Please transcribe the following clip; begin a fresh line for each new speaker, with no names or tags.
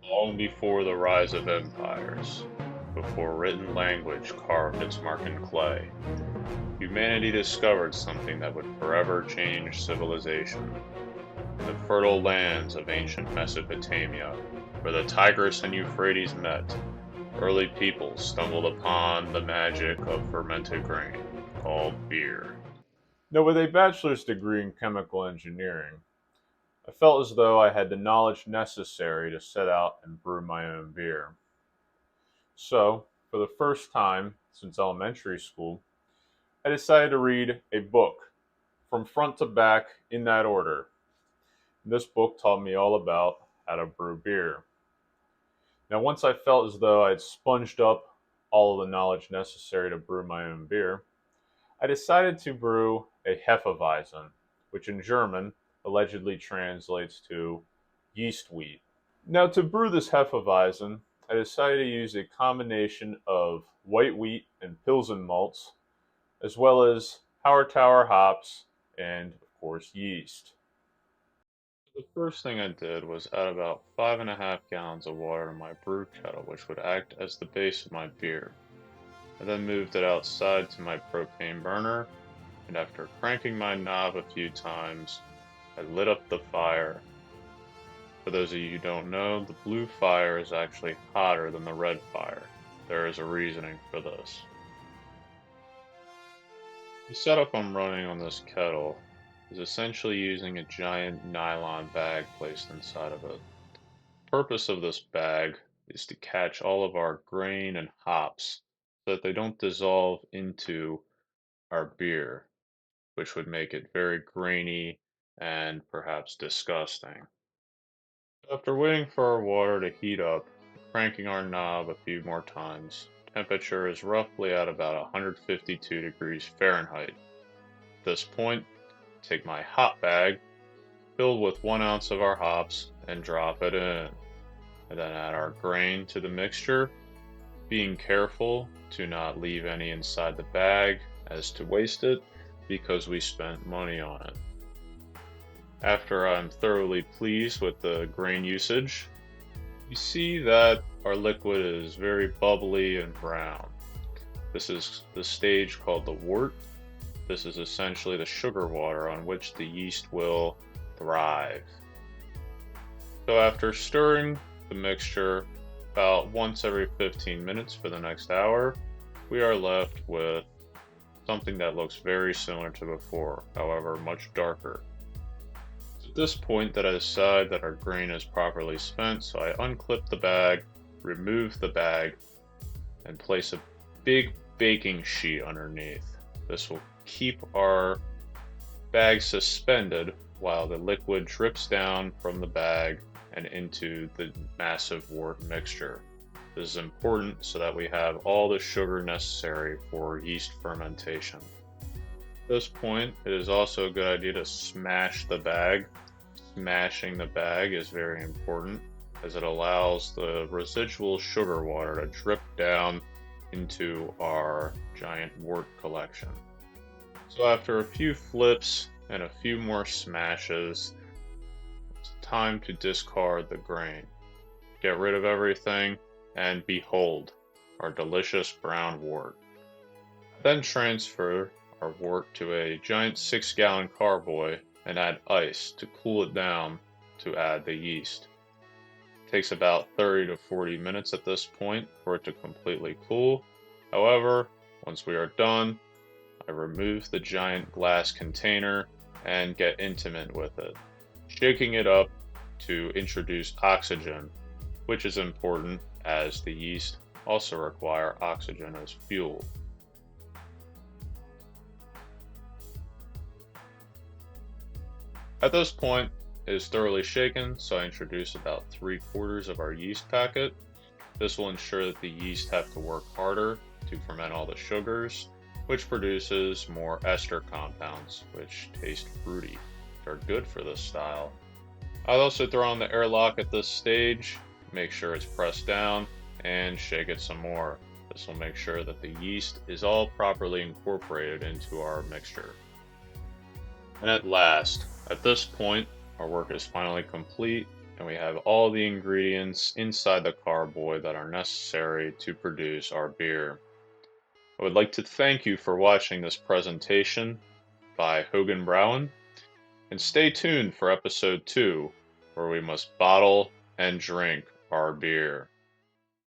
Long before the rise of empires, before written language carved its mark in clay, humanity discovered something that would forever change civilization. In the fertile lands of ancient Mesopotamia, where the Tigris and Euphrates met, early peoples stumbled upon the magic of fermented grain, called beer.
Now, with a bachelor's degree in chemical engineering, I felt as though I had the knowledge necessary to set out and brew my own beer. So, for the first time since elementary school, I decided to read a book from front to back in that order. This book taught me all about how to brew beer. Now, once I felt as though I had sponged up all of the knowledge necessary to brew my own beer, I decided to brew a Hefeweizen, which in German allegedly translates to yeast wheat. Now, to brew this Hefeweizen, I decided to use a combination of white wheat and Pilsen malts, as well as Tower hops and, of course, yeast.
The first thing I did was add about 5.5 gallons of water to my brew kettle, which would act as the base of my beer. I then moved it outside to my propane burner, and after cranking my knob a few times, I lit up the fire. For those of you who don't know, the blue fire is actually hotter than the red fire. There is a reasoning for this. The setup I'm running on this kettle is essentially using a giant nylon bag placed inside of it. The purpose of this bag is to catch all of our grain and hops so that they don't dissolve into our beer, which would make it very grainy and perhaps disgusting. After waiting for our water to heat up, cranking our knob a few more times, temperature is roughly at about 152 degrees Fahrenheit. At this point, take my hop bag, filled with 1 ounce of our hops, and drop it in. And then add our grain to the mixture, being careful to not leave any inside the bag as to waste it because we spent money on it. After I'm thoroughly pleased with the grain usage, you see that our liquid is very bubbly and brown. This is the stage called the wort. This is essentially the sugar water on which the yeast will thrive. So after stirring the mixture about once every 15 minutes for the next hour, we are left with something that looks very similar to before, however much darker. It's at this point that I decide that our grain is properly spent, so I unclip the bag, remove the bag, and place a big baking sheet underneath. This will keep our bag suspended while the liquid drips down from the bag and into the massive wort mixture. This is important so that we have all the sugar necessary for yeast fermentation. At this point, it is also a good idea to smash the bag. Smashing the bag is very important as it allows the residual sugar water to drip down into our giant wort collection. So after a few flips and a few more smashes, it's time to discard the grain. Get rid of everything, and behold, our delicious brown wort. Then transfer our wort to a giant 6-gallon carboy and add ice to cool it down to add the yeast. It takes about 30 to 40 minutes at this point for it to completely cool. However, once we are done, I remove the giant glass container and get intimate with it, shaking it up to introduce oxygen, which is important as the yeast also require oxygen as fuel. At this point, it is thoroughly shaken, so I introduce about 3/4 of our yeast packet. This will ensure that the yeast have to work harder to ferment all the sugars, which produces more ester compounds, which taste fruity. They're good for this style. I'll also throw on the airlock at this stage, make sure it's pressed down, and shake it some more. This will make sure that the yeast is all properly incorporated into our mixture. And at last, at this point, our work is finally complete, and we have all the ingredients inside the carboy that are necessary to produce our beer. I would like to thank you for watching this presentation by Hogan and stay tuned for episode 2, where we must bottle and drink our beer.